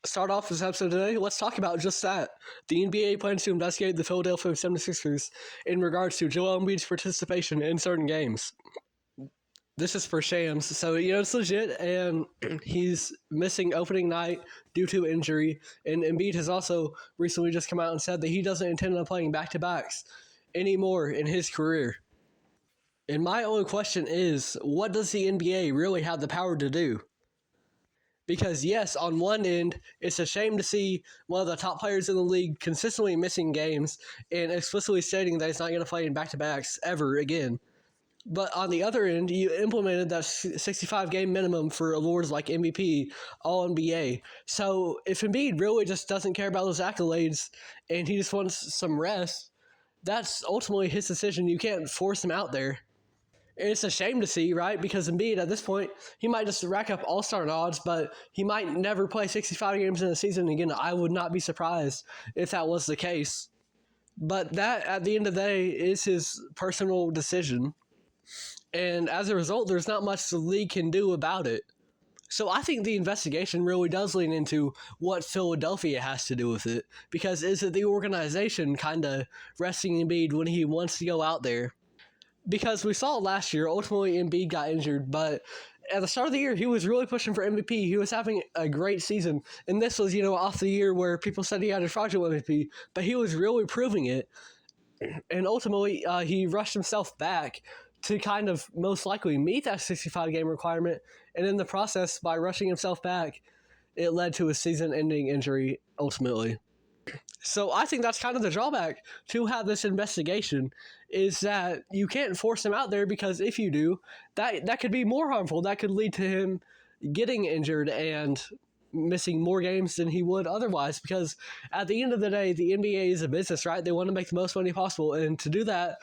Start off this episode today, let's talk about just that. The NBA plans to investigate the Philadelphia 76ers in regards to Joel Embiid's participation in certain games. This is for Shams, so it's legit, and he's missing opening night due to injury, and Embiid has also recently just come out and said that he doesn't intend on playing back-to-backs anymore in his career. And my only question is, what does the NBA really have the power to do? Because yes, on one end, it's a shame to see one of the top players in the league consistently missing games and explicitly stating that he's not going to play in back-to-backs ever again. But on the other end, you implemented that 65-game minimum for awards like MVP, All-NBA. So if Embiid really just doesn't care about those accolades and he just wants some rest, that's ultimately his decision. You can't force him out there. And it's a shame to see, right? Because Embiid, at this point, he might just rack up all-star nods, but he might never play 65 games in a season again. I would not be surprised if that was the case. But that, at the end of the day, is his personal decision. And as a result, there's not much the league can do about it. So I think the investigation really does lean into what Philadelphia has to do with it. Because is it the organization kind of resting Embiid when he wants to go out there? Because we saw last year, ultimately Embiid got injured, but at the start of the year, he was really pushing for MVP. He was having a great season. And this was, off the year where people said he had a fraudulent MVP, but he was really proving it. And ultimately, he rushed himself back to kind of most likely meet that 65-game requirement. And in the process, by rushing himself back, it led to a season-ending injury ultimately. So I think that's kind of the drawback to have this investigation, is that you can't force him out there, because if you do, that could be more harmful. That could lead to him getting injured and missing more games than he would otherwise, because at the end of the day, the NBA is a business, right? They want to make the most money possible, and to do that,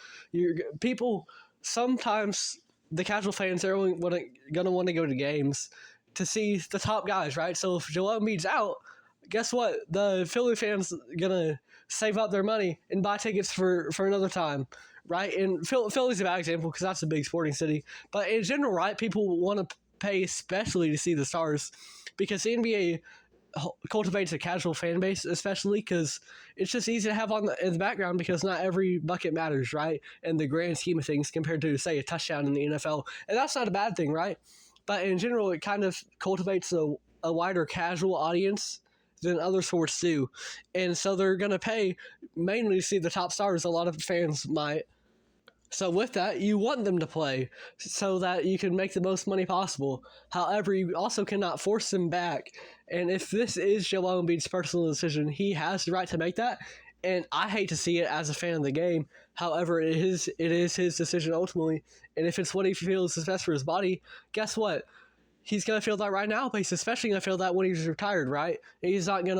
sometimes the casual fans are only going to want to go to games to see the top guys, right? So if Joel Embiid's out, guess what? The Philly fans gonna save up their money and buy tickets for another time, right? And Philly's a bad example because that's a big sporting city. But in general, right, people want to pay especially to see the stars, because the NBA cultivates a casual fan base, especially because it's just easy to have in the background, because not every bucket matters, right? In the grand scheme of things, compared to, say, a touchdown in the NFL. And that's not a bad thing, right? But in general, it kind of cultivates a wider casual audience than other sports do. And so they're going to pay mainly to see the top stars. A lot of fans might. So with that, you want them to play so that you can make the most money possible. However, you also cannot force them back. And if this is Joel Embiid's personal decision, he has the right to make that. And I hate to see it as a fan of the game. However, it is his decision ultimately. And if it's what he feels is best for his body, guess what? He's going to feel that right now, but he's especially going to feel that when he's retired, right? He's not going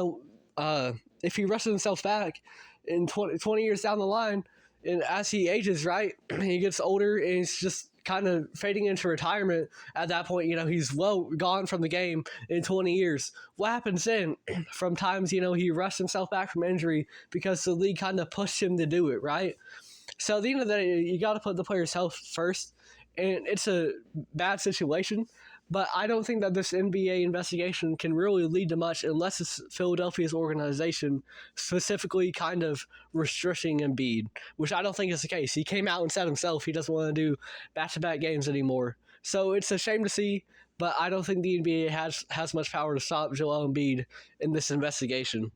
to, if he rushes himself back in 20 years down the line, and as he ages, right, he gets older and he's just kind of fading into retirement. At that point, he's well gone from the game in 20 years. What happens then? From times, he rushed himself back from injury because the league kind of pushed him to do it, right? So at the end of the day, you got to put the player's health first, and it's a bad situation. But I don't think that this NBA investigation can really lead to much unless it's Philadelphia's organization specifically kind of restricting Embiid, which I don't think is the case. He came out and said himself he doesn't want to do back-to-back games anymore. So it's a shame to see, but I don't think the NBA has much power to stop Joel Embiid in this investigation.